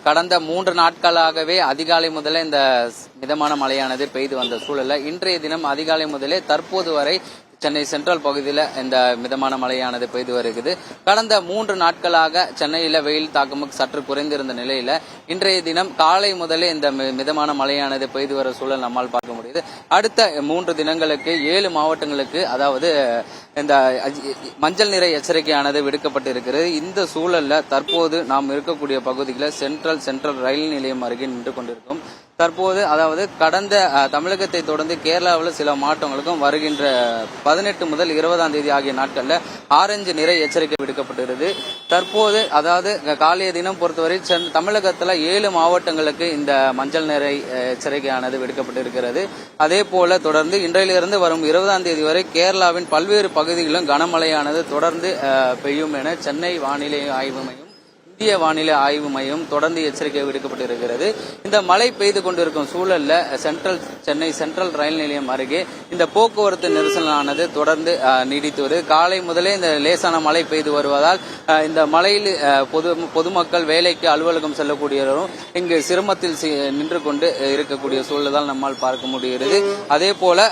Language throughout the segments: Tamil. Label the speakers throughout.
Speaker 1: கடந்த 3 நாட்களாகவே அதிகாலை முதலே இந்த மிதமான மழையானது பெய்து வந்த சூழல்ல இன்றைய தினம் அதிகாலை முதலே தற்போது வரை சென்னை சென்ட்ரல் பகுதியில் இந்த மிதமான மழையானது பெய்து வருகிறது. கடந்த 3 நாட்களாக சென்னையில வெயில் தாக்கமும் சற்று குறைந்திருந்த நிலையில இன்றைய தினம் காலை முதலே இந்த மிதமான மழையானது பெய்து வர சூழல் நம்மால் பார்க்க முடியுது. அடுத்த 3 தினங்களுக்கு 7 மாவட்டங்களுக்கு அதாவது இந்த மஞ்சள் நிற எச்சரிக்கையானது விடுக்கப்பட்டு இருக்கிறது. இந்த சூழல்ல தற்போது நாம் இருக்கக்கூடிய பகுதிகளில் சென்ட்ரல் ரயில் நிலையம் அருகே நின்று கொண்டிருக்கும். தற்போது அதாவது கடந்த தமிழகத்தை தொடர்ந்து கேரளாவில் சில மாவட்டங்களுக்கும் வருகின்ற 18 முதல் 20ஆம் தேதி ஆகிய நாட்கள்ல ஆரஞ்சு நிற எச்சரிக்கை விடுக்கப்பட்டிருக்கிறது. தற்போது அதாவது காலைய தினம் பொறுத்தவரை தமிழகத்துல 7 மாவட்டங்களுக்கு இந்த மஞ்சள் நிற எச்சரிக்கையானது விடுக்கப்பட்டிருக்கிறது. அதே போல தொடர்ந்து இன்றையிலிருந்து வரும் 20ஆம் தேதி வரை கேரளாவின் பல்வேறு பகுதிகளிலும் கனமழையானது தொடர்ந்து பெய்யும் என சென்னை வானிலை ஆய்வு மையம் இந்திய வானிலை ஆய்வு மையம் தொடர்ந்து எச்சரிக்கை விடுக்கப்பட்டிருக்கிறது. இந்த மழை பெய்து கொண்டிருக்கும் சூழல்ல சென்னை சென்ட்ரல் ரயில் நிலையம் அருகே இந்த போக்குவரத்து நெரிசலானது தொடர்ந்து நீடித்து வருது. காலை முதலே இந்த லேசான மழை பெய்து வருவதால் இந்த மழையில் பொதுமக்கள் வேலைக்கு அலுவலகம் செல்லக்கூடியவரும் இங்கு சிரமத்தில் நின்று கொண்டு இருக்கக்கூடிய சூழல் நம்மால் பார்க்க முடிகிறது. அதே போல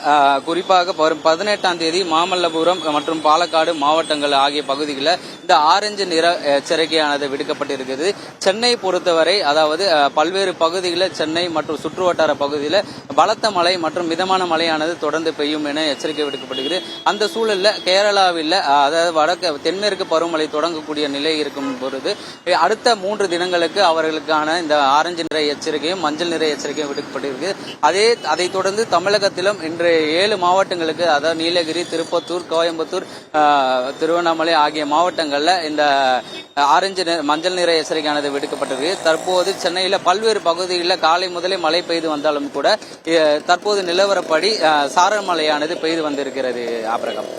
Speaker 1: குறிப்பாக வரும் 18ஆம் தேதி மாமல்லபுரம் மற்றும் பாலக்காடு மாவட்டங்கள் ஆகிய பகுதிகளில் இந்த ஆரஞ்சு நிற எச்சரிக்கையானது விடுக்கப்பட்டிருக்கிறது. சென்னை பொறுத்தவரை அதாவது பல்வேறு பகுதிகளில் சென்னை மற்றும் சுற்றுவட்டார பகுதியில் பலத்த மழை மற்றும் மிதமான மழையானது தொடர்ந்து பெய்யும் என எச்சரிக்கை விடுக்கப்படுகிறது. அந்த சூழலில் கேரளாவில் அதாவது தென்மேற்கு பருவமழை தொடங்கக்கூடிய நிலை இருக்கும் பொழுது அடுத்த 3 தினங்களுக்கு அவர்களுக்கான இந்த ஆரஞ்சு நிற எச்சரிக்கையும் மஞ்சள் நிற எச்சரிக்கையும் விடுக்கப்பட்டிருக்கிறது. அதைத் தொடர்ந்து தமிழகத்திலும் இன்று 7 மாவட்டங்களுக்கு அதாவது நீலகிரி, திருப்பத்தூர், கோயம்புத்தூர், திருவண்ணாமலை ஆகிய மாவட்டங்கள்ல இந்த ஆரஞ்சு மஞ்சள் நிற எச்சரிக்கையானது விடுக்கப்பட்டது. தற்போது சென்னையில பல்வேறு பகுதிகளில் காலை முதலே மழை பெய்து வந்தாலும் கூட தற்போது நிலவரப்படி சாரல் மழையானது பெய்து வந்திருக்கிறது. ஆபிரகாம்.